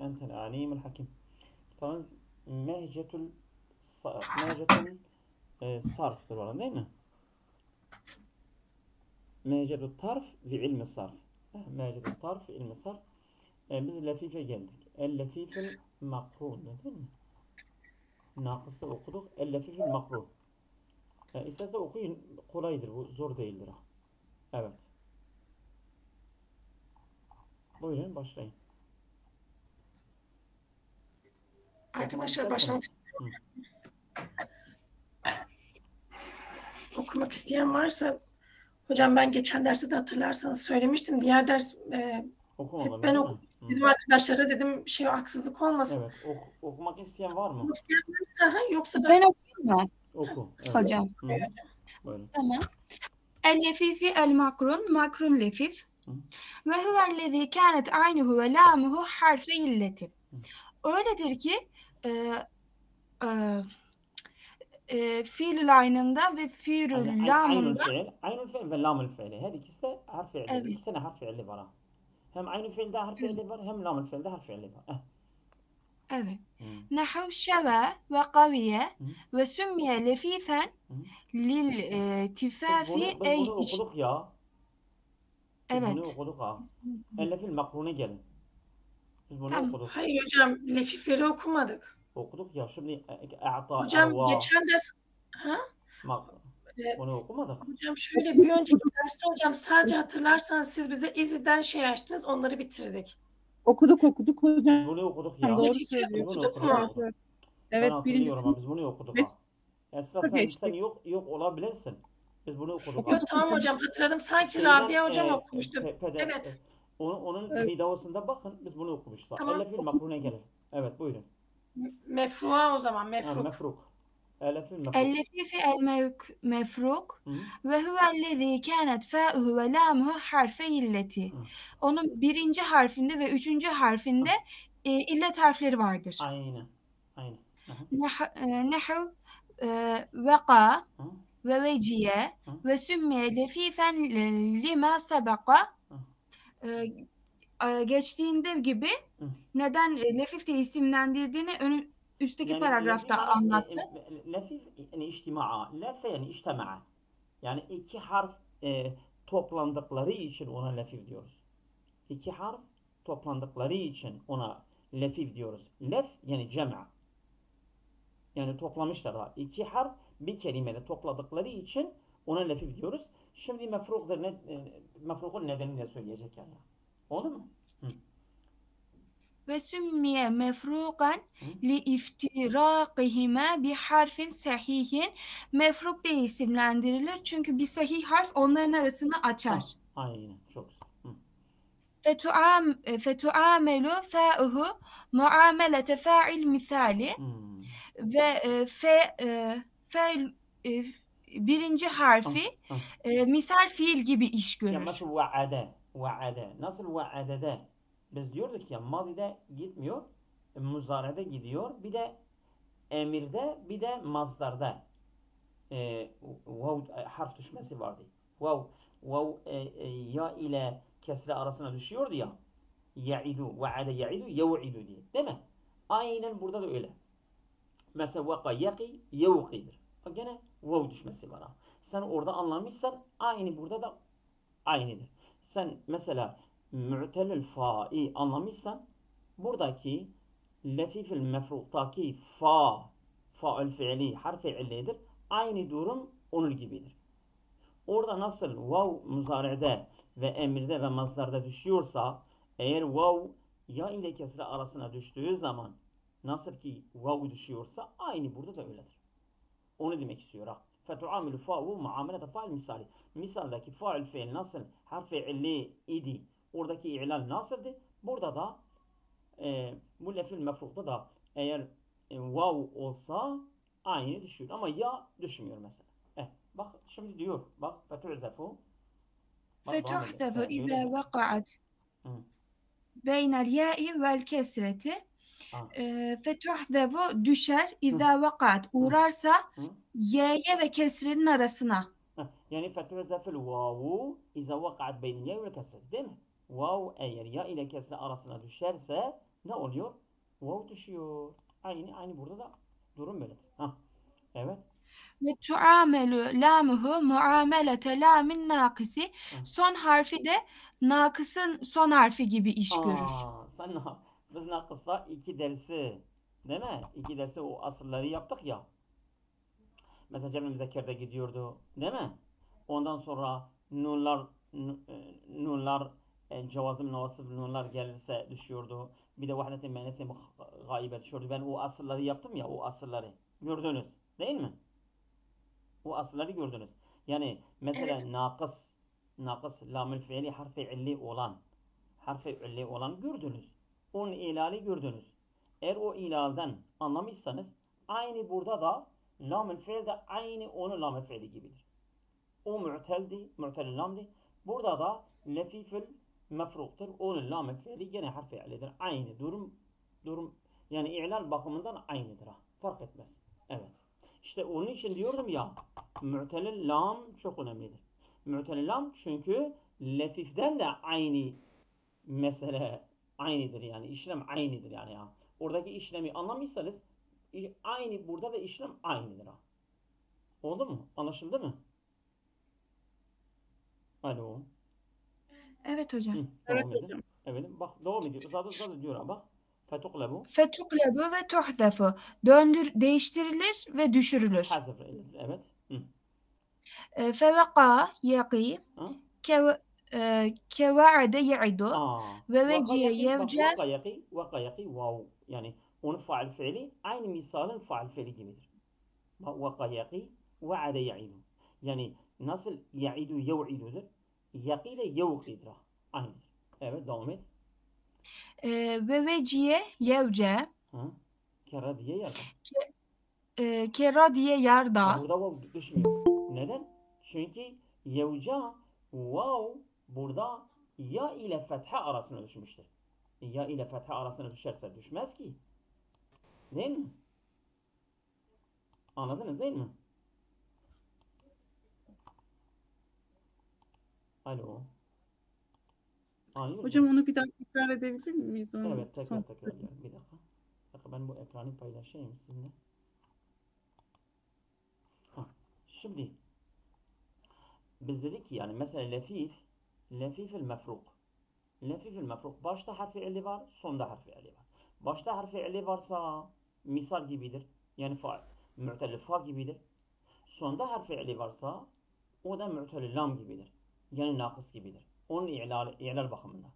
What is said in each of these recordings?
أنت العليم الحكيم. طبعا مهجة الصرف طبعا değil mi? Mehcetü tarf ve ilmi sarf. Mehcetü tarf ve ilmi sarf. Biz lefife geldik. El lefifil makrun değil mi? Nakısı okuduk. El lefifil makrun. İsterse okuyun. Kolaydır bu. Zor değildir. Evet. Buyurun başlayın. Arkadaşlar başlamak istiyorum. Okumak isteyen varsa, hocam ben geçen derste de hatırlarsanız söylemiştim. Diğer ders hep ben okudum. Dedim arkadaşlara, dedim haksızlık olmasın. Evet. Okumak isteyen var mı? Okumak isteyen varsa, yoksa ben okuyayım mı? Oku. Evet. Hocam. Buyurun. Tamam. El lefifi el makrun, makrun lefif. Ve huvellezî kânet aynuhu ve lâmuhu harfe illetin. Öyledir ki fiilül aynında ve fiilül lamında Aynül fiil ve lamül fiili. Her ikisi de harf fiili. Evet. İki tane harf fiili var. Hem aynül fiilde harf fiili var, hem lamül fiilde harf fiili var. Evet. Nahu şeve ve kaviye ve sümmiye lefifen lil tifafi ey bunu okuduk ya. Evet. Bunu okuduk ha. Ellefil makrune gelin. Biz bunu Tamam. okuduk. Hayır hocam, lefifleri okumadık. Okuduk ya. Şimdi a'ta, Hocam ahva. geçen ders Bunu okumadık. hocam şöyle, bir önceki derste hocam sadece hatırlarsanız siz bize Easy'den açtınız, onları bitirdik. Okuduk hocam. Biz bunu okuduk ya. Doğru Lefife söylüyorsun. okuduk mu? Evet, ben birincisi. hatırlıyorum ama biz bunu okuduk ha. Esra sen yok olabilirsin. Biz bunu okuduk. Yok tamam hocam, hatırladım. Sanki Rabia hocam okumuştu. Evet. Onun videosunda bakın, biz bunu okumuştuk. Tamam. Ellefil makrune gelir. Evet buyurun. Mefruğa o zaman, mefruk. Mefruk. Ellefil mefruk. El-lefifi el-mefruk ve huvellezî kânet fâ'uhu ve lâmuhu harfe illeti. Onun birinci harfinde ve üçüncü harfinde illet harfleri vardır. Aynen. Nehu veka ve veciye ve sümmye lefifen lima sabaka. Geçtiğinde gibi neden lefif diye isimlendirdiğini üstteki paragrafta anlattı. Lefif yani içtimaa, lefe yani içtemaa. Yani iki harf toplandıkları için ona lefif diyoruz. İki harf toplandıkları için ona lefif diyoruz. Lef yani cem'a. Yani toplamışlar da. İki harf bir kelimede topladıkları için ona lefif diyoruz. Şimdi mefrukun nedenini de söyleyecek yani. Oldu mu? Ve sümmiye mefrukan li iftirakihime bi harfin sahihin. Mefruk diye isimlendirilir. Çünkü bir sahih harf onların arasını açar. Aynen. Çok güzel. Fetuamelu fa'uhu muamelete fa'il misali. Ve birinci harfi misal fiil gibi iş görür. Nasıl va'ade. Nasıl va'adede? Biz diyorduk ya, madide gitmiyor, muzarede gidiyor, bir de emirde, bir de mazdarda vav harf düşmesi vardı. Vav ya ile kesre arasına düşüyordu ya. Ya'idu, va'ade ya'idu, yev'idu diye. Değil mi? Aynen burada da öyle. Mesela vaka yaki, yevqidir. Bak gene vav düşmesi var. Sen orada anlamışsan aynı burada da aynıdır. Sen mesela mu'telil fa'i anlamışsan buradaki lefifil mefruktaki fa'ül fiili harfi illidir. Aynı durum onun gibidir. Orada nasıl vav muzari'de ve emirde ve mazdarda düşüyorsa, eğer vav ya ile kesre arasına düştüğü zaman nasıl ki vav düşüyorsa aynı burada da öyledir. Onu demek istiyor ha. Fetuamilu fa'u muamelete fa'il misali. Misaldaki fa'il fiil nasıl harfi illi idi, oradaki i'lal nasıldı? Burada da bu lefil mefrukta da eğer vav olsa aynı düşüyor. Ama ya düşmüyor mesela. Bak şimdi diyor. Bak fetu'zefu. Fetu'zefu izâ vaka'at beynel ya'i vel kesreti. Fetu'zefu düşer izâ vaka'at. Uğrarsa y'ye ve kesrenin arasına. Yani fetu'zeful vavu izâ vaka'at beynel ya'i vel kesreti. Değil mi? Vav eğer ya ile kesre arasına düşerse ne oluyor? Vav düşüyor. Aynı burada da durum böyledir. Evet. Ve tuamelu lamuhu muamelete lamin nakisi. Son harfi de nakısın son harfi gibi iş görür. Biz nakısla 2 dersi, değil mi? 2 dersi o asılları yaptık ya. Mesela Cemil Müzekker'de gidiyordu, değil mi? Ondan sonra nunlar cevazım navasıl nunlar gelirse düşüyordu. Bir de vahdet-i menesi gaybe düşüyordu. Ben o asılları yaptım ya, o asılları. Gördünüz, değil mi? O asılları gördünüz. Yani mesela Evet. nakıs lamül fiili harfi illi olan gördünüz. Onun ilali gördünüz. Eğer o ilalden anlamışsanız aynı burada da lamül fiil de aynı onun lamül fiili gibidir. O mu'tel lamdi. Burada da lefifül mefruktur. Onun lamül fiili gene harfi illidir. Aynı durum yani ilal bakımından aynıdır. Fark etmez. Evet. İşte onun için diyordum ya mu'tel lam çok önemlidir. Mu'tel lam çünkü lefiften de aynı mesele aynıdır yani. İşlem aynıdır yani ya. Oradaki işlemi anlamışsanız aynı burada da işlem aynıdır ha. Oldu mu? Anlaşıldı mı? Alo. Evet hocam. Devam edin. Evet. Bak devam ediyor. Uzadı diyor ha bak. Fetuklebu. Fetuklebu ve tuhdefu. Değiştirilir ve düşürülür. Hazır edilir. Evet. Feveka yaki. Kevaade ya'idu. Ve veciye yevce. Vaka yaki vav. Yani onun faal fiili aynı misalın faal fiili gibidir. Vaka yaki vaade ya'idu. Yani nasıl ya'idu yev'idudur? Yaki de yevqidir. Aynıdır. Evet devam et. Ve veciye yevce. Kera diye yarda. Kera diye yarda. Burada vav düşmüyor. Neden? Çünkü yevca vav burada ya ile fetha arasına düşmüştür. Ya ile fetha arasına düşerse düşmez ki. Değil mi? Anladınız değil mi? Alo. Anlıyor Hocam musun? onu bir daha tekrar edebilir miyiz? Onu Evet tekrar yani. Bir dakika. Ben bu ekranı paylaşayım sizinle. Şimdi biz dedik ki yani mesela lefifil mefruk. Lefifil mefruk. Başta harfi illi var, sonda harfi illi var. Başta harfi illi varsa misal gibidir. Yani mu'tel fa gibidir. Sonda harfi illi varsa o da mu'tel lam gibidir. Yani nakıs gibidir. Onun i'lal bakımında.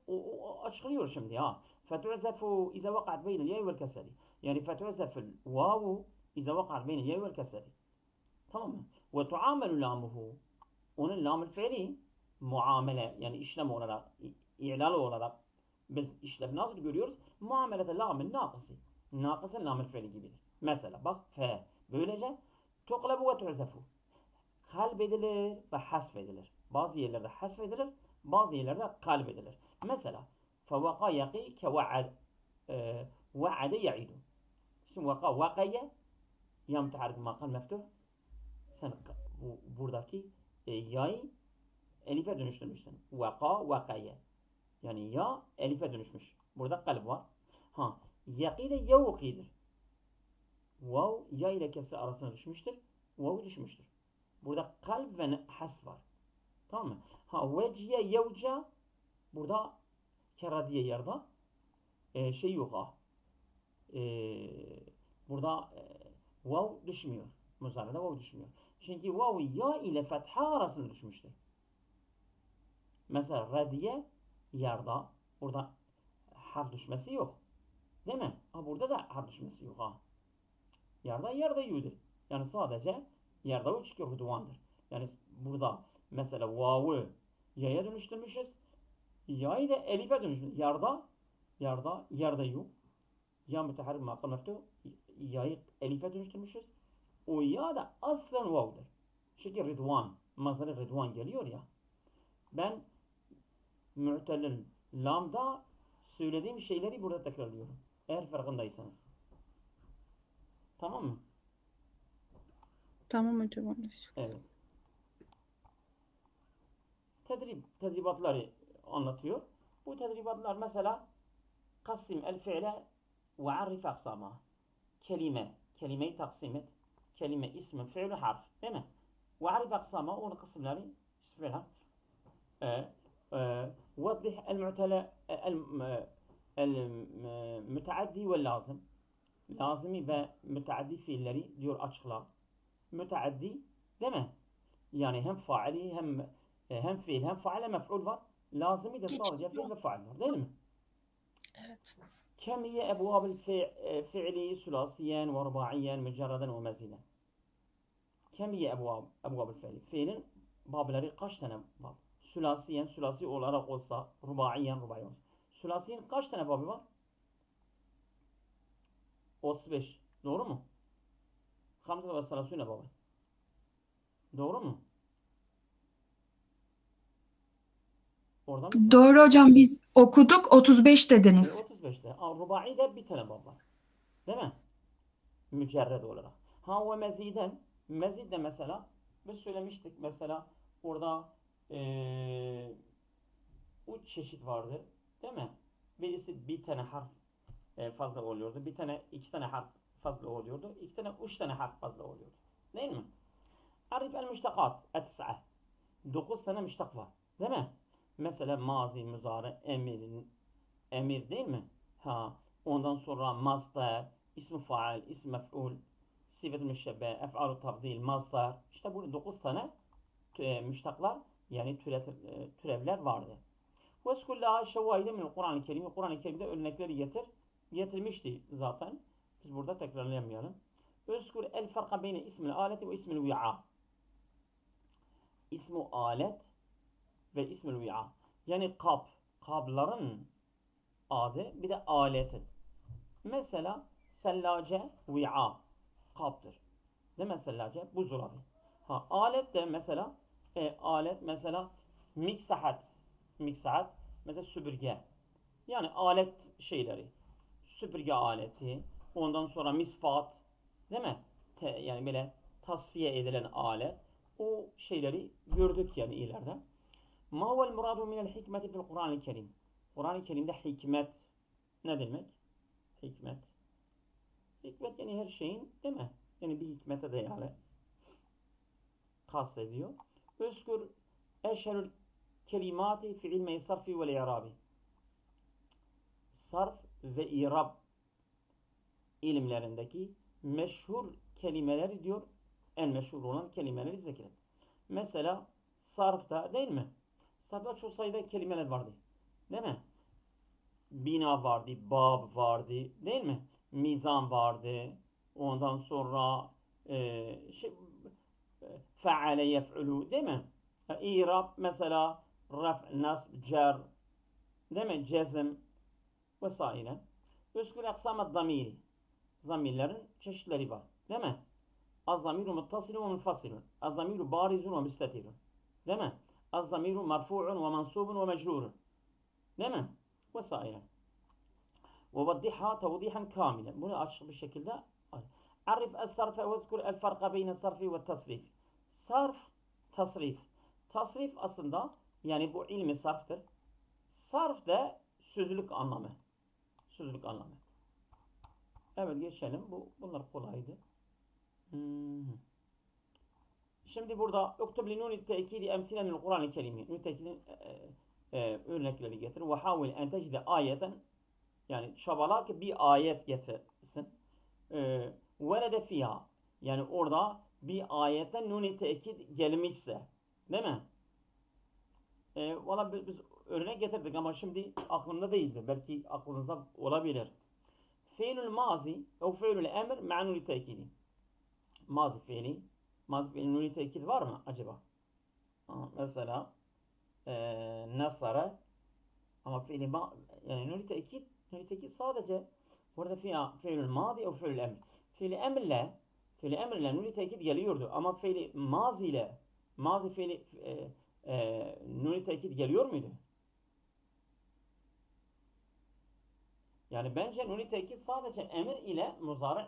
O açıklıyor şimdi ha. Fetu'zefu iza vakat beynel yay vel kesri. Yani fetu'zeful vavu iza vakat beynel yay vel kesri. Tamam mı? Ve tuamelu lamuhu. Onun lamül fiili muamele yani işlem olarak, i'lal olarak biz işlem nasıl görüyoruz? Muamelete lamül nakısı. Nakısın lamül fiili gibidir. Mesela bak fe. Böylece tuqlebu ve tu'zefu. Kalbedilir ve hasfedilir. Bazı yerlerde hasfedilir, bazı yerlerde kalbedilir. Mesela fevaka yaki ke va'ade ya'idu. Şimdi vakaya ya müteharrik makal meftuh. Sen buradaki ya'yı elife dönüştürmüşsün. Vakaya. Yani ya elife dönüşmüş. Burada kalp var. Yaki de yevkidir. Vav ya ile kesre arasına düşmüştür. Vav düşmüştür. Burada kalp ve has var. Tamam mı? Veciye yevca burada kera diye yerde şey yok ha. Burada vav düşmüyor. Muzarrada vav düşmüyor. Çünkü vav ya ile fetha arasında düşmüştür. Mesela radiye yarda burada harf düşmesi yok. Değil mi? Burada da harf düşmesi yok ha. Yarda yudur. Yani sadece yarda o çıkıyor rıdvandır. Yani burada mesela vav'ı ya'ya dönüştürmüşüz. Ya'yı da elife dönüştürmüşüz. Yarda yu. Ya müteharrik makam meftuh. Ya'yı elife dönüştürmüşüz. O ya da aslen vav'dır. Çünkü rıdvan. Mazhar rıdvan geliyor ya. Ben mu'telin lamda söylediğim şeyleri burada tekrarlıyorum. Eğer farkındaysanız. Tamam mı? Tamam hocam. Evet. Tedribatları anlatıyor. Bu tedribatlar mesela قسم الفعل وعرف أقسامه. كلمة تقسيم et. كلمة اسم فعل حرف değil mi? وعرف أقسامه ونقسم لها اسم فعلها. وضح المتعدي واللازم. Lazım ve müteaddi fiilleri diyor açıkla. Müteaddi değil mi? Yani hem faili hem fiil hem faile mef'ul var. Lazımı da sadece fiil ve fail var değil mi? Evet. كم هي أبواب الفعل ثلاثيا ورباعيا مجردا ومزيدا. كم هي أبواب الفعل. Fiilin babları kaç tane var? Sülasi olarak olsa, rubai olsa. Sülasi'nin kaç tane babı var? 35. Doğru mu? Hamza ve salasune babı. Doğru mu? Oradan Doğru hocam, biz okuduk 35 dediniz. 35'te. Rubai bir tane bab var. Değil mi? Mücerred olarak. Ve meziden. Mezid de mesela biz söylemiştik mesela orada 3 çeşit vardı. Değil mi? Birisi bir tane harf fazla oluyordu. Bir tane 2 tane harf fazla oluyordu. 2 tane 3 tane harf fazla oluyordu. Değil mi? Arif el müştakat et-tis'a. 9 tane müştak var. Değil mi? Mesela mazi, müzare, emir değil mi? Ondan sonra masdar, ismi faal, ismi mef'ul, sıfet-i müşebbe, ef'al-u tafdil, masdar. İşte bu 9 tane müştaklar yani türevler vardı. Veskullaha şevahide minel Kur'an-ı Kerim. Kur'an-ı Kerim'de örnekleri getirmişti zaten. Biz burada tekrarlayamayalım. Özkur el farka beyne ismil aleti ve ismil vi'a. İsmu alet ve ismil vi'a. Yani kabların adı bir de aletin. Mesela sellace vi'a kaptır. Değil mi sellace? Buzdolabı. Alet de mesela alet mesela miksahat mesela süpürge. Yani alet şeyleri. Süpürge aleti. Ondan sonra misfat. Değil mi? Yani böyle tasfiye edilen alet. O şeyleri gördük yani ileride. Ma huvel muradu minel hikmeti fil Kur'an-ı Kerim. Kur'an-ı Kerim'de hikmet ne demek? Hikmet. Hikmet yani her şeyin değil mi? Yani bir hikmete dayalı kastediyor. Özkür eşherül kelimati fi ilmi sarfi ve i'rabi. Sarf ve i'rab ilimlerindeki meşhur kelimeleri diyor, en meşhur olan kelimeleri zikret. Mesela sarfta değil mi? Sarfta çok sayıda kelimeler vardı. Değil mi? Bina vardı, bab vardı, değil mi? Mizan vardı. Ondan sonra feale yef'ulu, değil mi? İrab mesela raf, nasb, cer, değil mi? Cezm vesaire. Üskül aksamet zamiri. Zamirlerin çeşitleri var. Değil mi? Az-zamiru muttasilun ve munfasilun. Az-zamiru barizun ve müstetirun. Değil mi? Az-zamiru marfu'un ve mansubun ve mecrurun. Değil mi? Vesaire. Ve vaddiha tevdihan kamilen. Bunu açık bir şekilde arif es-sarfe ve zkur el-farka beyne sarfi ve tasrif. Sarf, tasrif. Tasrif aslında yani bu ilmi sarftır. Sarf da sözlük anlamı. Sözlük anlamı. Evet geçelim. Bunlar kolaydı. Şimdi burada uktub li nuni tekidi emsilen min Kur'an-ı Kerim'i. Nuni tekidin örnekleri getir. Ve havil en tecide ayeten yani çabala ki bir ayet getirsin. Velede fiha yani orada bir ayetten nuni tekid gelmişse. Değil mi? Valla biz örnek getirdik ama şimdi aklımda değildi. Belki aklınızda olabilir. Fiilül mazi ve fiilül emr ma'a nuni tekidi. Mazi fiili nuni tekid var mı acaba? Mesela nasara ama fiili yani nuni tekid sadece burada fiilül mazi ve fiilül emr. Fiili emirle nuni tekid geliyordu ama fiili mazi fiili nuni tekid geliyor muydu? Yani bence nuni tekid sadece emir ile muzari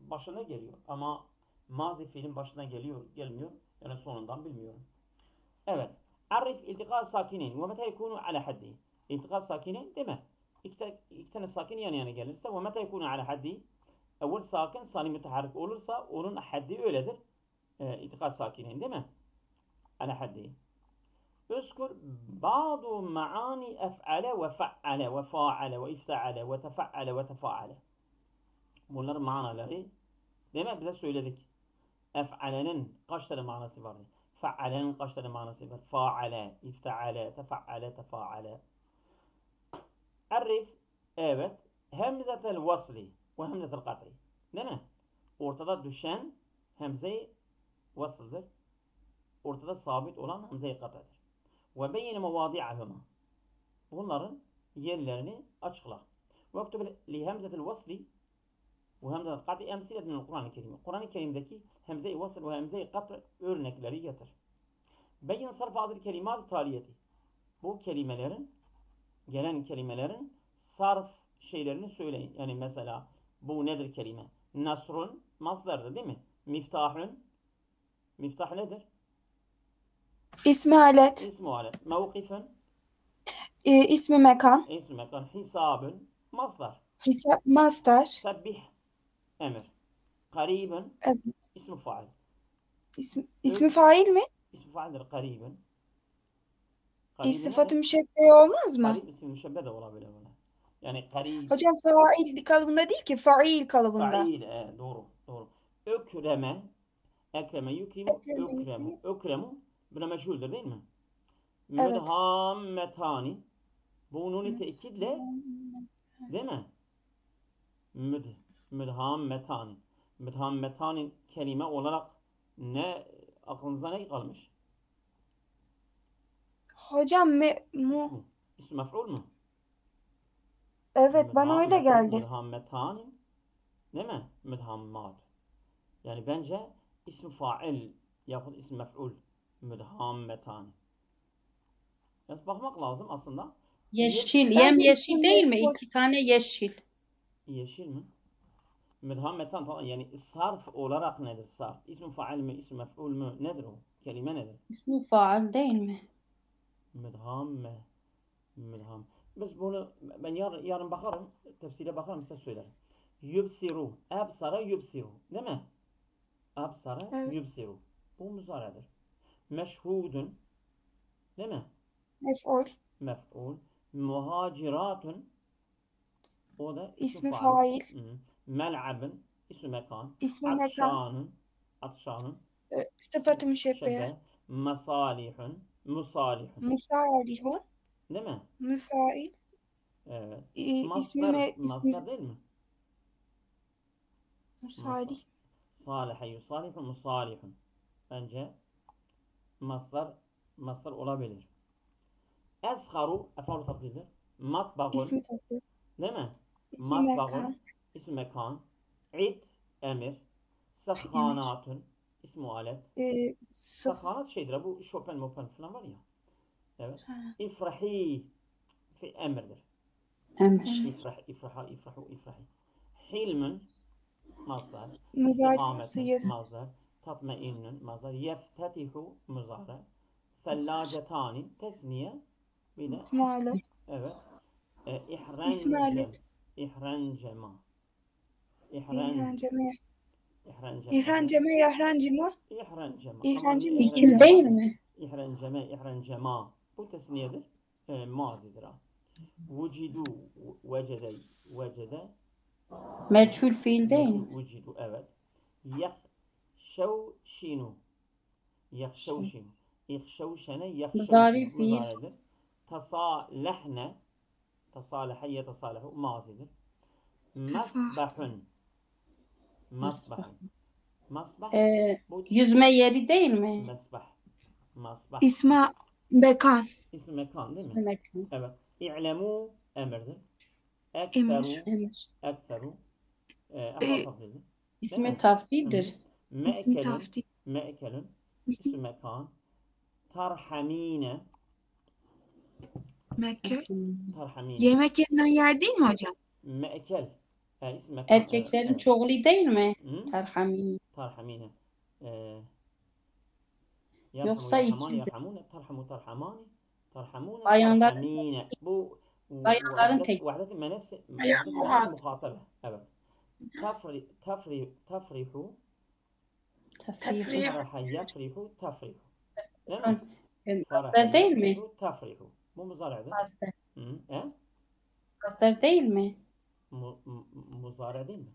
başına geliyor. Ama mazi fiilin başına gelmiyor. Yani sonundan bilmiyorum. Evet. Arif iltika sakinin ve meta yekunu ala haddi. İltika sakinin değil mi? iki tane sakin yan yana gelirse ve meta yekunu ala haddi evvel sakin sani müteharrik olursa onun haddi öyledir. İtikad sakinin değil mi? Ala haddi. Özkur ba'du maani ef'ale ve fa'ale ve fa'ale ve ifta'ale ve tefa'ale ve tefa'ale. Bunların manaları değil mi? Bize söyledik. Ef'alenin kaç tane manası vardı? Fa'alenin kaç tane manası var? Fa'ale, ifta'ale, tefa'ale, tefa'ale. Arif, evet. Hemzetel vasli ve hemzetel kat'i. Değil mi? Ortada düşen hemze-i vasıldır. Ortada sabit olan hemze-i kat'adır. Ve beyine mevadi'ahuma. Bunların yerlerini açıkla. Ve ektub li hemzetel vasli ve hemzetel kat'i emsilet min Kur'an-ı Kerim. Kur'an-ı Kerim'deki hemze-i vasıl ve hemze-i kat' örnekleri getir. Beyin sarf hazır kelimat-ı taliyeti. Bu kelimelerin, gelen kelimelerin sarf şeylerini söyleyin. Yani mesela bu nedir kelime? Nasrun masdardır değil mi? Miftahun. Miftah nedir? İsmi alet. İsmi alet. Mevkifun. İsmi mekan. İsmi mekan. Hisabun. Masdar. Hisap mastar. Sebbih. Emir. Karibun. Evet. İsmi fail. İsmi fail mi? İsmi faildir. Karibun. Sıfatı müşebbe olmaz mı? Karib ismi müşebbe de olabilir buna. Yani karib. Hocam fail kalıbında değil ki fail kalıbında. Fail. Doğru. Doğru. Ökreme. Ekreme yukrimu. Ökremu. Ökremu. Buna meşhuldür değil mi? Evet. Müdhammetani. Bu nuni tekidle değil mi? Müdhammetani. Müdhammetani kelime olarak ne aklınıza ne kalmış? Hocam İsmi mef'ul mu? Evet bana öyle geldi. Müdhammetani değil mi? Müdhammat. Yani bence ismi fail yahut ismi mef'ul. Müdhammetani. Bakmak lazım aslında. Yeşil. Yem yeşil değil mi? 2 tane yeşil. Yeşil mi? Müdhammetan yani sarf olarak nedir sarf? İsmi fail mi? İsmi mef'ul mu? Nedir o? Kelime nedir? İsmi faal değil mi? Müdhamme. Biz bunu ben yarın bakarım. Tefsire bakarım size söylerim. Yubsiru. Absara yubsiru. Değil mi? Absara evet. Yubsiru. Bu muzaredir. Meşhudun. Değil mi? Mef'ul. Muhaciratun. O da ismi fail. Mel'abın. İsmi mekan. Atşanun. Sıfatı müşebbe. Masalihun. Musalihun. Değil mi? Müfail. Evet. Masdar değil mi? Musalih. Salihe yusalihun musalihun. Bence masdar olabilir. Esharu efendim tabdildir. Matbağun. İsmi tabdil. Değil mi? İsmi Matbağun. İsmi mekan. İd emir. Sakhanatun. İsmi alet. Sakhanat şeydir. Bu Chopin falan var ya. Evet. İfrahi fi emirdir. Emir. İfrahi. Hilmun masdar. İstikamet masdar. Tatmainnun masdar. Yeftetihu muzare. Thellacetani tesniye. Bir de İsmail. evet. İsmail. İhrancema. İkil değil mi? İhrancema. Bu tesniyedir. Mazidir ha. Vucidu. Vecede. Meçhul fiil değil mi? Vucidu. Evet. Yahşevşinu. İhşevşene. Muzari fiil. Tasalehne. Tasalehe tasalehu. Mazidir. Masbahun. Yüzme yeri değil mi? Masbah. İsmi mekan. İsmi mekan değil mi? Evet. İ'lemu emirdir. Ekferu. İsmi tafdildir. Me'kelun. İsmi mekan. Tarhamine. Mekke. Yemek yenilen yer değil mi hocam? Me'kel. Erkeklerin çoğulu değil mi? Tarhamine. Yoksa ikildir. Tarhamune. Bayanlar. Tarhamine. Bu Bayanların tek. وحدة المناس Bayan muhat. مخاطبة. Evet. تفرح Tefrih. فرح يفرح تفرح. Değil mi? فرح Mastar değil mi? يفرح تفرح. Bu muzari'dir. Mastar. He? Mastar değil mi? Muzari değil mi?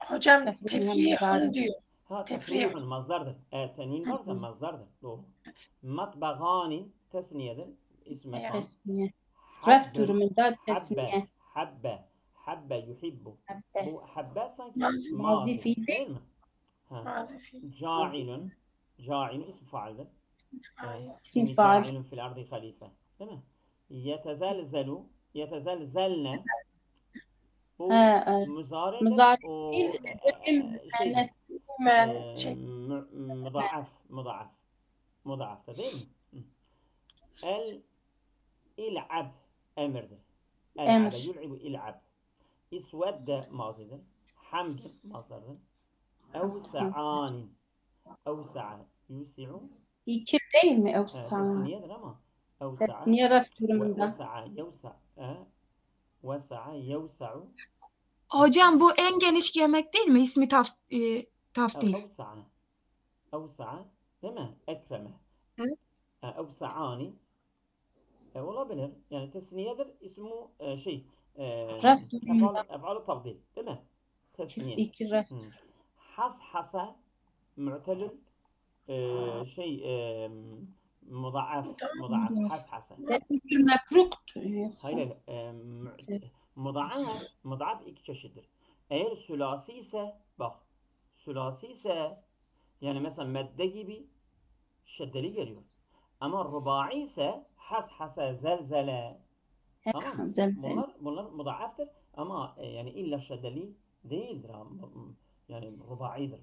Hocam Tefrihun tefrihun diyor. Ha Tefrih. tefrihun mazdardır. Tenin varsa mazdardır. Doğru. Evet. Matbagani tesniyedir. İsmi Evet. mekan. Tesniye. Raf durumunda Habbe. tesniye. Habbe yuhibbu. Habbe. Bu habbe sanki Mazi. Mazi mazi fiil. değil mi? Ha. Mazi fiil. Ca'ilun. Ca'ilun ismi faaldir. Fail. İsim faal. Ca'ilun fil ardı halife. Değil mi? Yetezelzelu. Yetezelzelne. Bu muzari'dir. Muzari O fiil. şeydir. Ben Mudaaf'ta değil mi? İl'ab emirdir. Emir. Yul'ibu il'ab. İsvedde mazidir. Hamd mazdardır. Evsa'anin. Evsa'a yusi'u. İkil değil mi? Evsa. Tesniyedir ama. Evsa'a. Tesniye raf durumunda. Vesa'a yevsa'a. Vesa'a yevsa'u. Hocam bu en geniş yemek değil mi? İsmi taftil. Evsa'a. Evsa'a. Değil mi? Ekreme. Evet. Evsa'ani. Olabilir. Yani tesniyedir. İsmu Raf durumunda. Ef'al-ı tafdil. Değil mi? Tesniye. İkil raf. Hasa mu'telül mudaaf. Hasa. Tesniye mefruk. Hayır. Mudaaf iki çeşittir. Eğer sülasi ise bak. Sülasi ise yani mesela medde gibi şeddeli geliyor. Ama rubai ise hasa zelzele. Tamam mı? Zelzele. Bunlar mudaaftır ama yani illa şeddeli değildir. Yani rubaidir.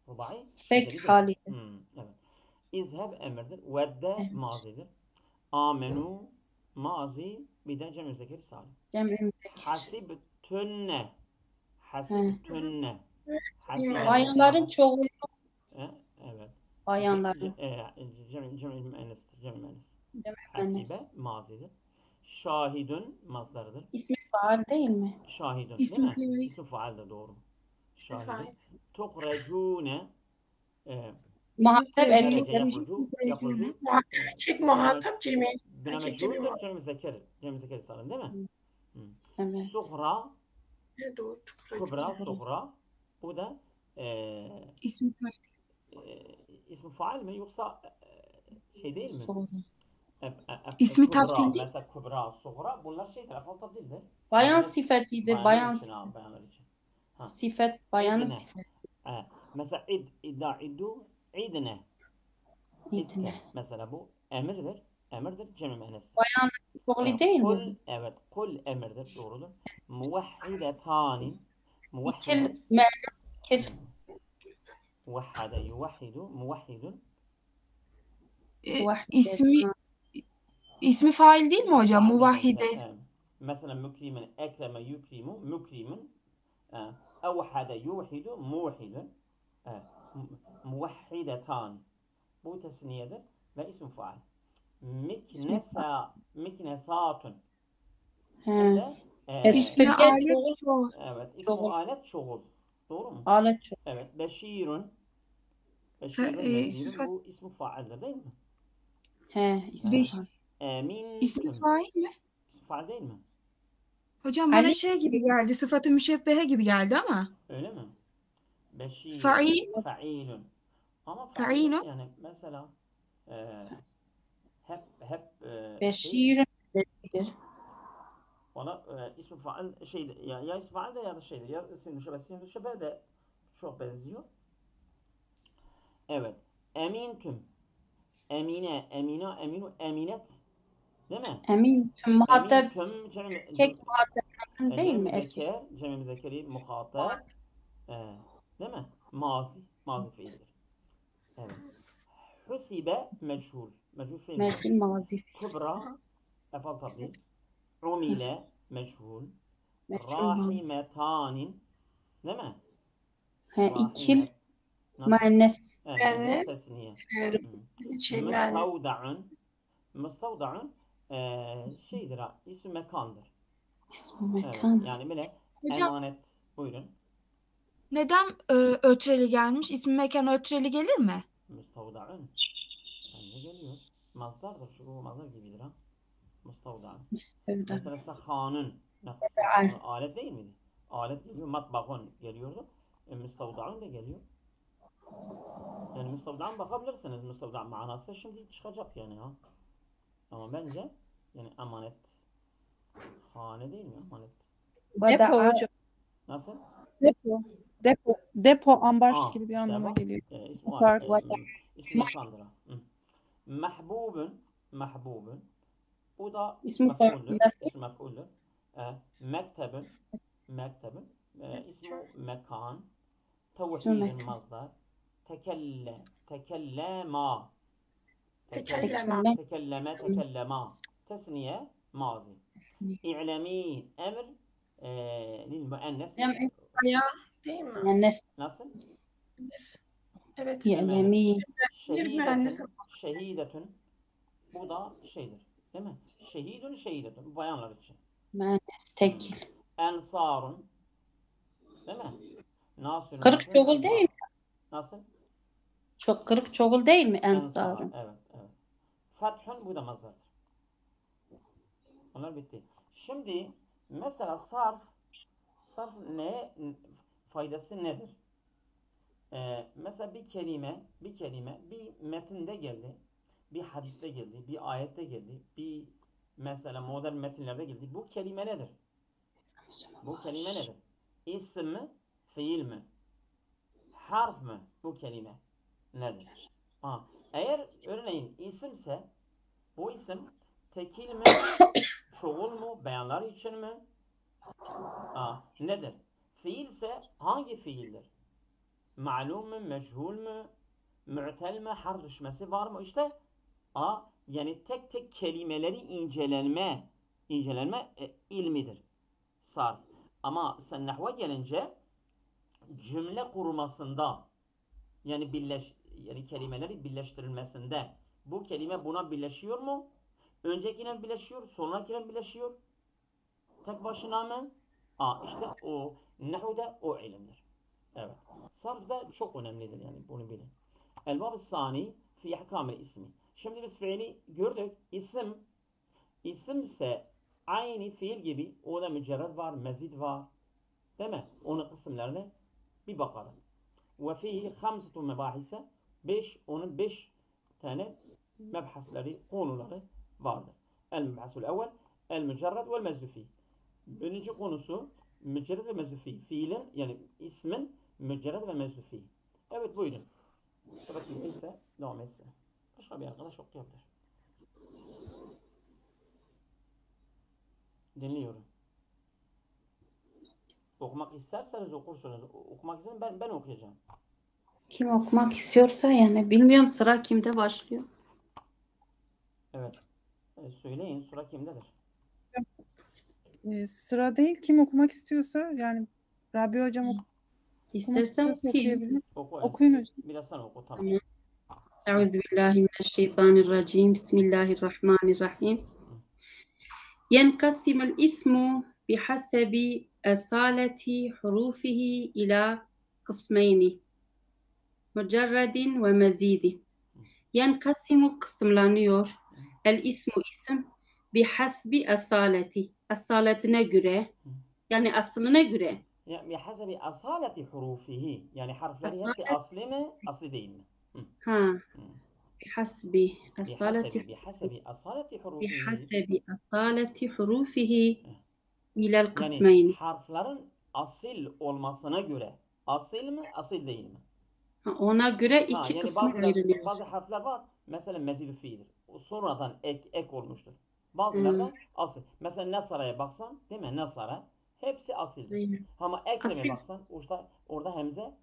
Rubai Pek halidir. evet. İzheb emirdir. Vedde mazidir. Amenu mazi bir de cem-i zekeri salim. Cem'im. Hasibtünne. Bayanların çoğu. Evet. Bayanların. Cem-i müennestir. Cem'im. Hasibe mazidir. Şahidun mazdarıdır. İsmi faal değil mi? Şahidun İsmi değil mi? fail. İsmi faal de doğru. fail. Şahidun. Tuhrecune Muhatap derece erkekler. Erkek muhatap cemi. Bina Erkek cemi meşhurdur. muhatap. Cem-i zekeri salim değil mi? Evet. Suhra. Doğru. Kubra. Bu da İsmi taftil. ismi faal mi yoksa şey değil mi? Doğru. İsmi Kubra, taftil değil. mesela kubra, suhra bunlar şeydir. Afal tafdildir. Bayan sifetidir. Bayan Bayanlar için. sifet. Bayanı İdne. sifet. Mesela iddu, idne. İdne. Mesela bu emirdir. Emirdir. Cem-i müennestir. Bayan çoğulu değil mi? Evet. Kul emirdir. Doğrudur. Muvahhidetani. İkil me'na. İkil. Muvahhade yuvahhidu. Muvahhidun. İsmi fail değil mi hocam? Muvahhide. Mesela mükrimin, ekreme yukrimu, mükrimin. Evhade yuvhidu, muvhidun. Muvahhidetan. Bu tesniyedir ve isim faal. Miknesatun. İsmi alet çoğul. Evet. İsmi alet çoğul. Doğru mu? Alet çoğul. Evet. Beşirun. Sıfat. Bu ismi faaldir değil mi? İsmi faal. İsmi fail mi? İsmi faal değil mi? Hocam bana şey gibi geldi. Sıfatı müşebbehe gibi geldi ama. Öyle mi? Beşir. Fa'ilun. Ama Fa'ilun. Yani mesela hep Beşirun. Ona ismi faal şeydir. Ya ismi faal de ya da şeydir. Ya isim müşebbehe de çok benziyor. Evet. Emintüm. Emine, emina, eminu, eminet. Değil mi? Emintüm muhatap. Kek muhatap değil mi? Erkek. Cem-i zekeri muhatap. Değil mi? Mazi fiildir. Evet. Husibe meçhul. Meçhul fiil. Meçhul mazi. Kubra efal tafdil. Umile meçhul. Meçhul Rahimetanin. Değil mi? İkil müennes. Tesniye. Mustavda'un. Mustavda'un Şeydir ha, ismi mekandır. İsmi Evet, mekan. yani böyle Hocam emanet. Buyurun. neden ötreli gelmiş? İsmi mekan ötreli gelir mi? Mustavda'ın. Bence geliyor. Mazdardır. Şu bu mazdar gibidir ha. Mustavda'ın. Müstevda. Mesela sahanın. Alet değil miydi? Alet geliyor. Matbahun geliyordu. Mustavda'ın da geliyor. Yani Mustavda'ın bakabilirsiniz. Mustavda'ın manası şimdi çıkacak yani ha. Ama bence yani emanet. Hane değil mi? Emanet. Depo hocam. Nasıl? Depo, ambar gibi bir işte anlama bak, geliyor. ismi Park. ismi mekandır ha. Mahbubun. Bu da İsmi mef'uldür. mef'ul. İsmi mef'uldür. Mektebun. İsmu mekan. Tevhidin mazdar. Tekellema. Tekellema. Tesniye mazi. İ'lemi emr lil müennes. Bayan değil mi? Müennes. Nasıl? Evet. İ'lemi. Şehidetun. Bu da şeydir. Değil mi? Şehidetun. Bayanlar için. Müennes. Tekil. Ensarun. Değil mi? Nasırun. Kırık çoğul değil mi? Nasıl? Çok kırık çoğul değil mi ensarun? Evet. Fethun bu da mazdardır. Onlar bitti. Şimdi mesela sarf ne faydası nedir? Mesela bir kelime bir metinde geldi. Bir hadiste geldi. Bir ayette geldi. Bir mesela modern metinlerde geldi. Bu kelime nedir? İsim mi? Fiil mi? Harf mı? Bu kelime nedir? Eğer örneğin isimse bu isim tekil mi? Çoğul mu? Beyanlar için mi? Nedir? Fiilse hangi fiildir? Ma'lum mu? Meçhul mu? Mu'tel mi? Harf düşmesi var mı? İşte yani tek tek kelimeleri incelenme ilmidir. Sarf. Ama sen nahva gelince cümle kurmasında yani kelimeleri birleştirilmesinde bu kelime buna birleşiyor mu? Öncekine birleşiyor, sonrakine birleşiyor. Tek başına mı? İşte o nahvda o ilimdir. Evet. Sarf da çok önemlidir yani bunu bilin. El-Bab-ı Sani fi ihkamil ismi. Şimdi biz fiili gördük. İsim ise aynı fiil gibi o da mücerred var, mezid var. Değil mi? Onun kısımlarına bir bakalım. Ve fihi 5 mebahise onun 5 tane mebhasları, konuları vardır. El-mebhasul evvel el-mücerred vel mezdufi. Birinci konusu mücerred ve mezdufi. Fiilin yani ismin mücerred ve mezdufi. Evet buyurun. Sıradaki ise devam etsin. Başka bir arkadaş okuyabilir. Dinliyorum. Okumak isterseniz okursunuz. Okumak isterseniz ben okuyacağım. Kim okumak istiyorsa yani bilmiyorum sıra kimde başlıyor. Evet. Söyleyin sıra kimdedir? Sıra değil, kim okumak istiyorsa yani Rabia hocam İstersen okuyayım. Okuyun hocam. Biraz sen oku tamam. Euzubillahimineşşeytanirracim. Bismillahirrahmanirrahim. Yenkasimul ismu bihasebi esaleti hurufihi ila kısmeyni. Mücerredin ve mezidi. Yenkasimu kısımlanıyor. El ismu isim bihasbi esaleti. Esaletine göre yani aslına göre. Yani bihasebi asaleti hurufihi. Yani harfleri hepsi asli mi? Asli değil mi? Bihasebi asaleti hurufihi ilel kısmeyni. Yani harflerin asil olmasına göre. Asil mi? Asil değil mi? Ona göre iki kısmı ayrılıyor. Bazı harfler var. Mesela mezid-i fiildir. Sonradan ek olmuştur. Bazıları da asıl. Mesela Nasara'ya baksan değil mi? Nasara hepsi asildir. Ama Ekrem'e baksan orada hemze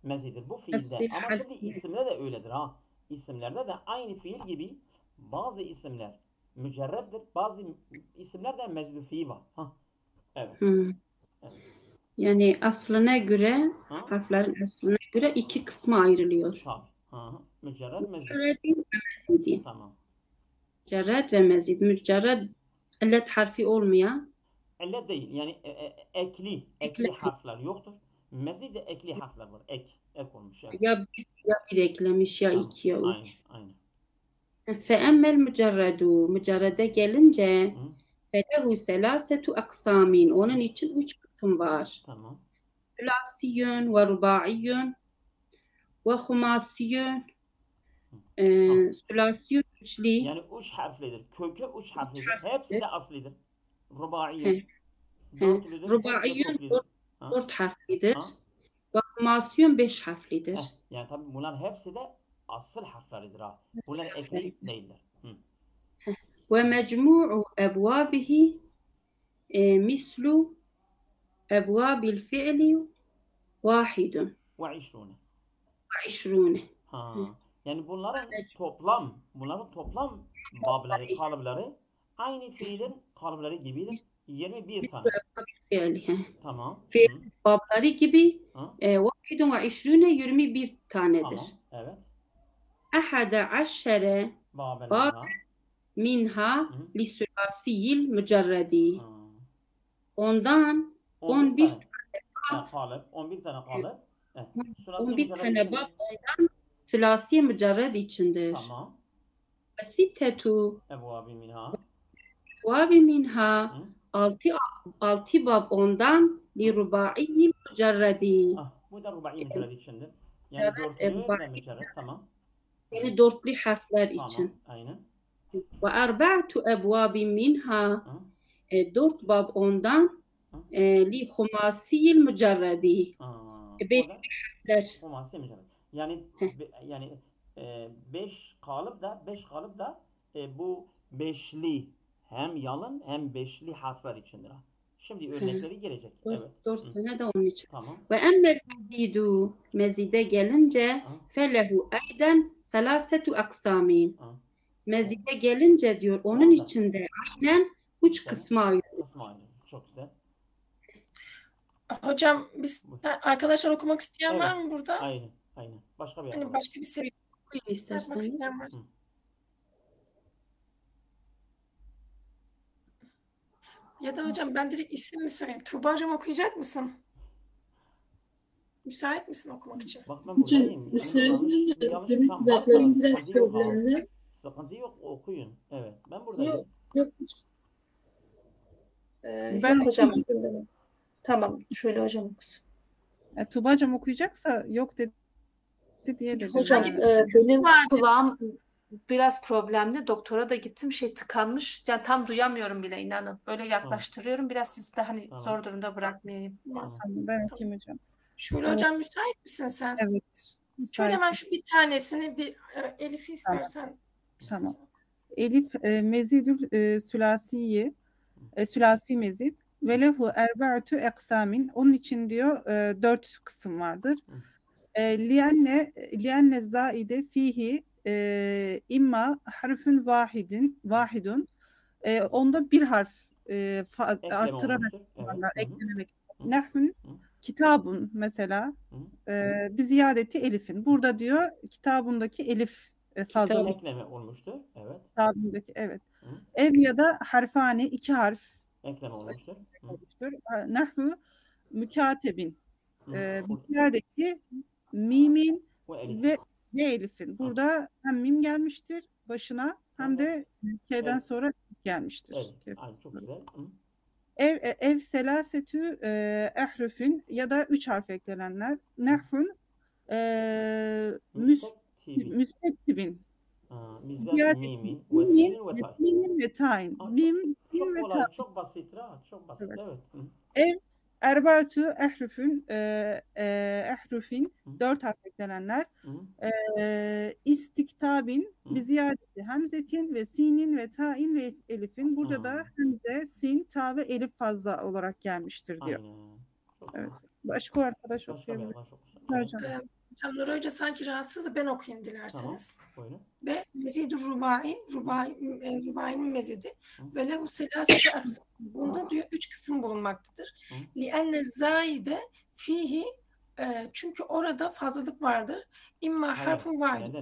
mezidir. Bu fiilde. Asil, ama şimdi isimde de öyledir ha. İsimlerde de aynı fiil gibi bazı isimler mücerreddir. Bazı isimler de mezid-i fiil var. Evet. Evet. Yani aslına göre harflerin aslına göre iki kısma ayrılıyor. Tabii. Mücerred mezid. Tamam. mücerred ve mezid. Mücerred illet harfi olmayan. İllet değil. Yani ekli harfler yoktur. Mezid de ekli harfler var. Ek olmuş yani. Ya bir eklemiş ya Tamam. iki ya Aynen, üç. aynen. Fe'emmel mücerredu. Mücerrede gelince felehu selasetu aksamin. Onun için 3 kısım var. Tamam. Sülasiyün ve rubaiyün ve humasiyün. Sülasiyün üçlü. Yani 3 harflidir. Kökü 3 harflidir. Hepsi de aslidir. Rubaiyün. Dörtlüdür. Rubaiyün 4 harflidir. Ha? Ve humasiyün 5 harflidir. Yani tabii bunlar hepsi de asıl harfleridir ha. Bunlar ekli değiller. Ve mecmu'u ebvabihi mislu ebvabil fi'li vahidun. Ve işrune. Ve işrune. Yani bunların toplam babları, kalıpları aynı fiilin kalıpları gibidir. 21 tane. Tamam. Fiil babları gibi vahidun ve işrune 21 tanedir. Tamam. Evet. Ahada aşere bab minha li sülasiyil mücerredi. Ondan 11 tane kalıp. 11 tane kalıp. 11 tane bab ondan sülasiye mücerred içindir. Tamam. Ve sittetu evvabi minha 6 bab ondan li rubaiyil mücerredi. Bu da rubai mücerred içindir. Yani dörtlü ve mücerred. Tamam. Yani dörtlü harfler için. Aynen. Ve arba'tu ebvabi minha 4 bab ondan li humasiyil mücerredi. 5 harfler. Humasi mücerred. Yani 5 kalıp da bu beşli hem yalın hem beşli harfler içindir. Şimdi örnekleri gelecek. Evet. 4 tane de onun için. Tamam. Ve emmel mezidu mezide gelince felehu ayden selasetu aksamin. Mezide gelince diyor onun içinde aynen 3 kısma ayrılıyor. Çok güzel. Hocam arkadaşlar okumak isteyen var mı burada? Aynen. Başka bir başka bir ses isterseniz. isteyen var. Ya da hocam ben direkt isim mi söyleyeyim? Tuğba hocam okuyacak mısın? Müsait misin okumak için? Bak ben buradayım. Müsaitim de benim kulaklarım biraz problemli. Sıkıntı yok, okuyun. Evet, ben buradayım. Yok. Ben hocam. Tamam, şöyle hocam okusun. Tuğba hocam okuyacaksa yok dedi diye dedim. Hocam benim kulağım biraz problemli. Doktora da gittim, tıkanmış. Yani tam duyamıyorum bile, inanın. Böyle yaklaştırıyorum. Biraz sizi de zor durumda bırakmayayım. Tamam, ben okuyayım hocam. Şule hocam müsait misin sen? Evet. Şöyle hemen şu bir tanesini Elif'i istersen. Tamam. Elif mezidül sülasiyi sülasi mezid ve lehu erbe'atü eksamin. Onun için diyor 4 kısım vardır. Lianne zaide fihi imma harfün vahidun. Onda bir harf arttırarak eklenerek. Nehvün kitabun mesela bir ziyadeti elifin. Burada diyor kitabundaki elif fazla. Ekleme olmuştur. Evet. Kitabundaki evet. Ev ya da harfane 2 harf ekleme olmuştur. Nehvü mükatebin. Bir ziyadeti mimin ve elifin. Burada hem mim gelmiştir başına hem de K'den sonra gelmiştir. Evet. Çok güzel. Ev selasetü ehrüfün ya da 3 harf eklenenler. Nehvün müstektibin. Mimin ve sinin ve tayin. Mim ve tayin. Çok basit. Evet. Ev erbaatü ehrüfin 4 harf eklenenler. İstiktabin bir ziyadeti hemzetin ve sinin ve tayin ve elifin. Burada da hemze, sin, ta ve elif fazla olarak gelmiştir diyor. Evet. Başka arkadaş okuyabilir. Hocam Nur Hoca sanki rahatsız da ben okuyayım dilerseniz. Tamam. Ve mezid-i rubainin mezidi. Ve lehu selasete aksam. Bunda diyor 3 kısım bulunmaktadır. Li'enne zaide fihi çünkü orada fazlalık vardır. İmma harfun vahid.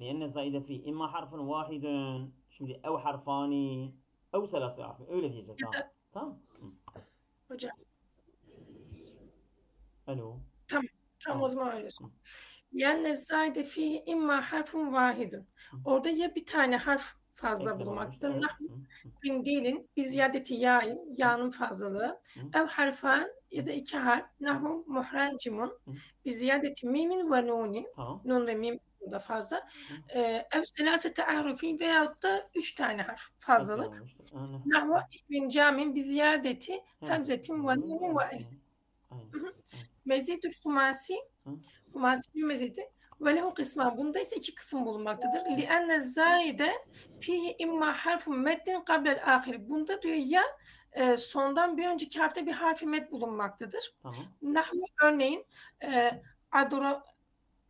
Li'enne zaide fihi imma harfun vahidun. Şimdi ev harfani, ev selası harfi. Öyle diyecek. Tamam. Tamam. Hocam. Alo. Tamam o zaman öyle söyleyeyim. Yani zayde fi imma harfun vahidun. Orada ya bir tane harf fazla bulunmaktadır. Nahnu dilin bi ziyadeti ya'in, ya'nın fazlalığı. Ev harfan ya da iki harf. Nahnu muhrancimun bi ziyadeti mimin ve nunin. Nun ve mim da fazla. Ev selasete ahrufin veyahut da 3 tane harf fazlalık. Nahnu camin bi ziyadeti hemzetin ve nunin ve elif. Mezidül humasi, humasi bir mezidi. Ve lehu kısma. Bunda ise 2 kısım bulunmaktadır. Li'enne zâide fihi imma harfun meddin kablel ahiri. Bunda diyor ya sondan bir önceki harfte bir harfi med bulunmaktadır. Nahnu örneğin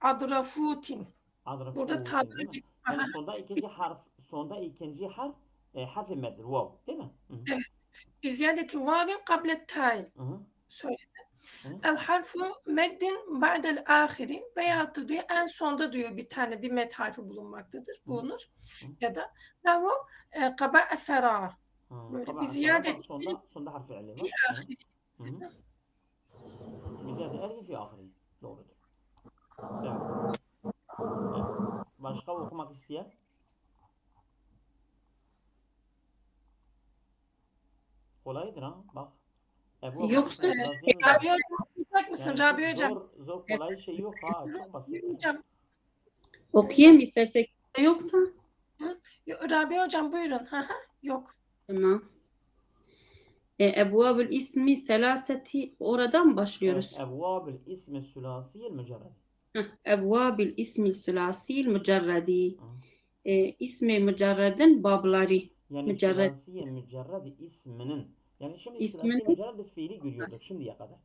adrafutin. Burada tabi. Yani sonda ikinci harf harfi meddir. Vav değil mi? Evet. Biziyadeti vavin kablet ta'i. Söyledi. Ev harfu meddin ba'del ahiri veya da diyor en sonda diyor bir met harfi bulunur. Ya da nahu kaba'a sera. Böyle bir ziyade sonda harfi ali var. Bir ziyade elif fi ahiri. Doğrudur. Evet. Başka okumak isteyen? Kolaydır ha bak. Yoksa Rabia hocam mısın? Rabia hocam. Zor kolay şey yok ha. Çok basit. Hocam. Okuyayım istersek yoksa. Rabia hocam buyurun. Yok. Tamam. Ebvabül ismi selaseti oradan başlıyoruz. Ebvabül ismi sülasiyel mücerredi. Ebvabül ismi sülasiyel mücerredi. İsmi mücerredin babları. Yani sülasiyel mücerredi isminin. Yani şimdi sülasiyel mücerred biz fiili görüyorduk şimdiye kadar.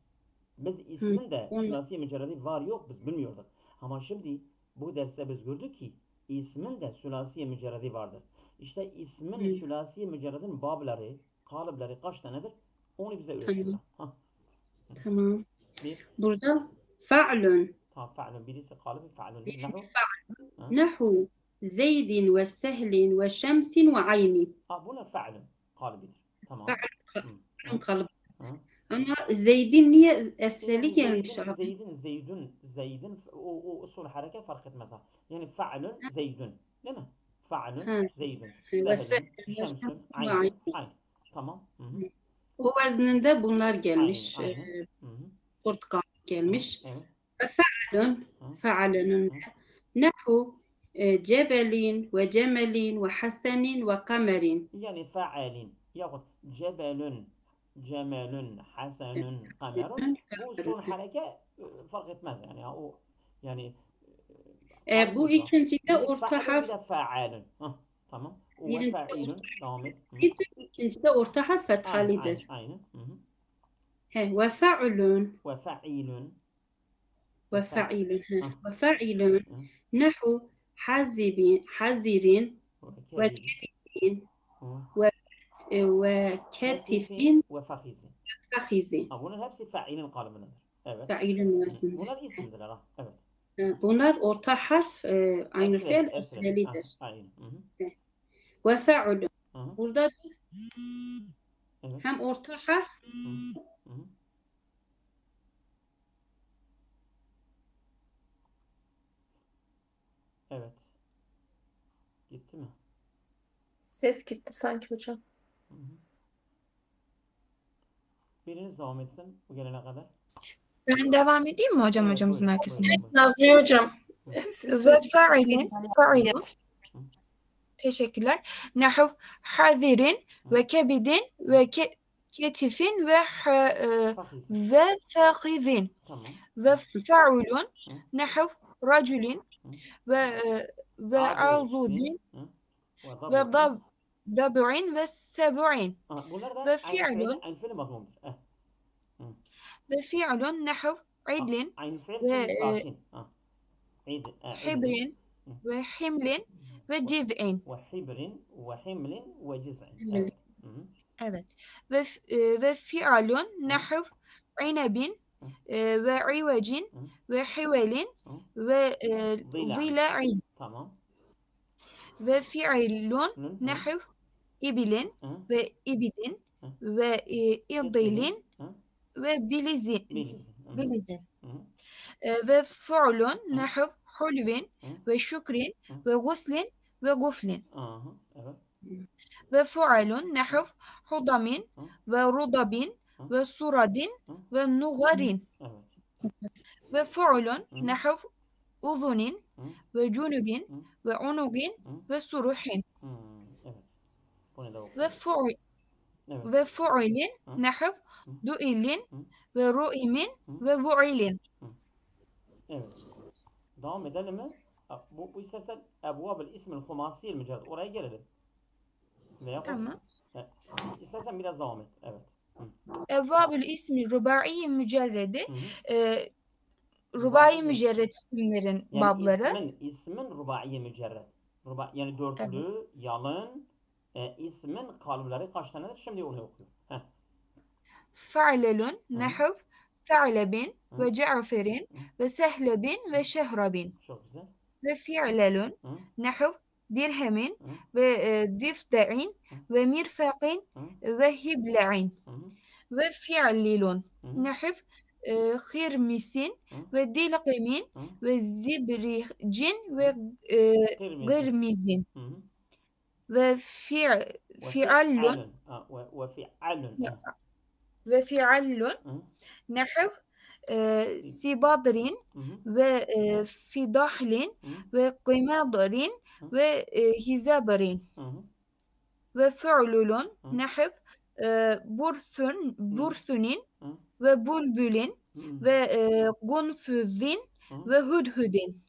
Biz ismin de sülasiyel mücerredi var yok biz bilmiyorduk. Ama şimdi bu derste biz gördük ki ismin de sülasiyel mücerredi vardır. İşte ismin sülasiyel mücerredin babları, kalıpları kaç tanedir? Onu bize öğretiyorlar. Tamam. Burada fa'lun. Tamam fa'lun birisi kalıbı fa'lun. Nahu zeydin ve sehlin ve şemsin ve ayni. Bunlar fa'lun kalıbidir. Tamam. Fa'lun kalıbı. Ama zeydin niye esreli gelmiş abi? Zeydin o usul hareket fark etmez. Yani fa'lun zeydun. Değil mi? Fa'lun zeydun. Sehlin, şemsun, ayni. Tamam. O vezninde bunlar gelmiş. Portakal gelmiş. Fa'lun. Nahu cebelin ve cemelin ve hasenin ve kamerin. Yani fa'alin. Yahut cebelun, cemelun, hasenun, kamerun. Bu usul hareket fark etmez yani. O yani bu ikincide orta harf. Fa'alun. Tamam. Ve fa'ilun. Devam et. İkincide orta harf fethalidir. Aynen. Ve fa'lun. Ve fa'ilun. Ve fa'ilun. Nahu hazirin ve kebidin ve ketifin ve fakhizin. Bunlar hepsi fa'ilin kalıbındadır. Evet. Fa'ilin vesindir. Bunlar isimdirler. Evet. Bunlar orta harf aynı fiil esrelidir. Aynen. Ve fa'lun. Burada hem orta harf Evet. Gitti mi? Ses gitti sanki hocam. Biriniz devam etsin bu gelene kadar. Ben devam edeyim mi hocam hocamızın arkasından? Nazmi hocam. Ve fa'ilin. Teşekkürler. Nahu hadirin ve kebidin ve ketifin ve fakhizin. Ve fa'ulun nahu raculin ve arzudin ve dab'in ve seb'in ve fi'lun ve fi'lun nahu idlin ve hibrin ve himlin ve ciz'in. Ve hibrin ve himlin ve ciz'in. Evet. Ve fi'lun nahu inabin ve ivecin ve hivelin ve zila'in. Tamam. ve fi'lun nahu ibilin ve ibidin ve idilin ve bilizin ve fu'lun nahu hulvin ve şükrin ve guslin ve guflin ve fu'alun nahu hudamin ve rudabin ve suradin ve nugarin ve fu'lun nahu uzunin ve cunubin ve unugin ve suruhin ve fu'ilin nahu du'ilin ve ru'imin ve vu'ilin. Evet. Devam edelim mi? Bu istersen Ebvab-ül İsmil Humasi Mücerred. Oraya gelelim. Tamam. İstersen biraz devam et. Evet. Ebvab-ül İsmi Rubai Mücerredi. Rubai mücerred isimlerin yani babları. İsmin rubai mücerred. Yani dörtlü, yalın, ismin kalıpları kaç tanedir? Şimdi onu okuyor. Fa'lelun, nahuv, Fa'lebin ve Caferin ve Sehlebin ve Şehrabin. Çok güzel. Ve fi'lelun, nahuv, dirhemin ve difte'in ve mirfaqin ve hible'in. Ve fi'lilun, nahuv, Hırmisin ve dilqimin ve zibricin ve gırmizin ve fi'allun ve fi'allun nahuv sibadrin ve fidahlin ve qimadrin ve hizabrin ve fi'lulun nahuv bursunin ve bulbülin ve gunfüzin ve hudhudin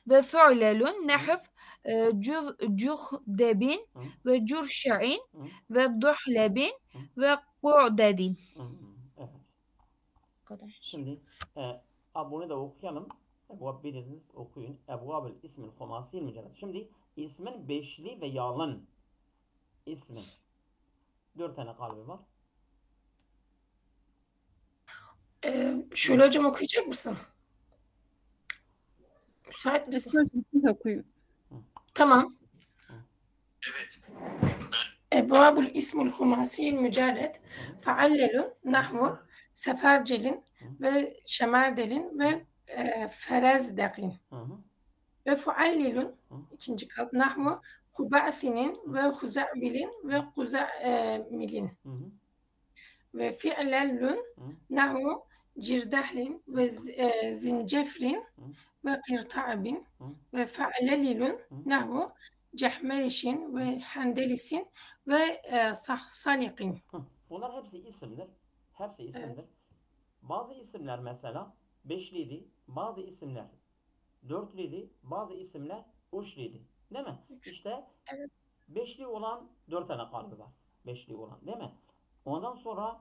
ve fi'lelun nahuv cuhdebin ve curşa'in ve duhlebin ve qu'dedin. Şimdi bunu da okuyalım. Biriniz okuyun. Ebvab-ül İsmil Humasi Mücerred. Şimdi ismin beşli ve yalın ismi. 4 tane kalbi var. Şule hocam okuyacak mısın? Müsait misin? Okuyun. Tamam. Evet. Ebvabul İsmul Humasi'l Mücerred Feallelun nahvu Sefercelin ve Şemerdelin ve Ferezdekin ve Fuallilun ikinci kalp nahvu Huba'sinin ve Huza'bilin ve Huza'milin ve Fi'lellun nahvu Cirdahlin ve Zinceflin ve Qirta'bin ve Fe'lelilun nahvu Cehmerişin ve Handelisin ve Sahsalikin. Bunlar hepsi isimdir. Hepsi isimdir. Evet. Bazı isimler mesela beşliydi, bazı isimler dörtlüydü, bazı isimler üçlüydü. Değil mi? İşte evet. Beşli olan 4 tane kalbi var. Beşli olan değil mi? Ondan sonra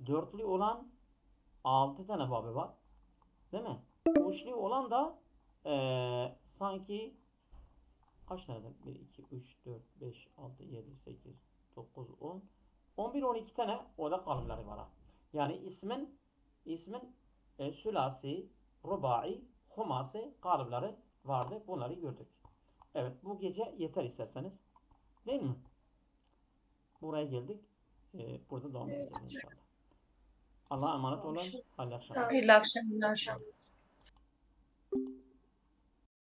dörtlü olan 6 tane babı var. Değil mi? Üçlü olan da sanki kaç tanedir? 1, 2, 3, 4, 5, 6, 7, 8, 9, 10, 11, 12 tane orada kalıpları var. Yani ismin sülasi, rubai, humasi kalıpları vardı. Bunları gördük. Evet, bu gece yeter isterseniz. Değil mi? Buraya geldik. Burada devam edeceğiz inşallah. Allah'a emanet olun. Hayırlı akşamlar. Hayırlı akşamlar.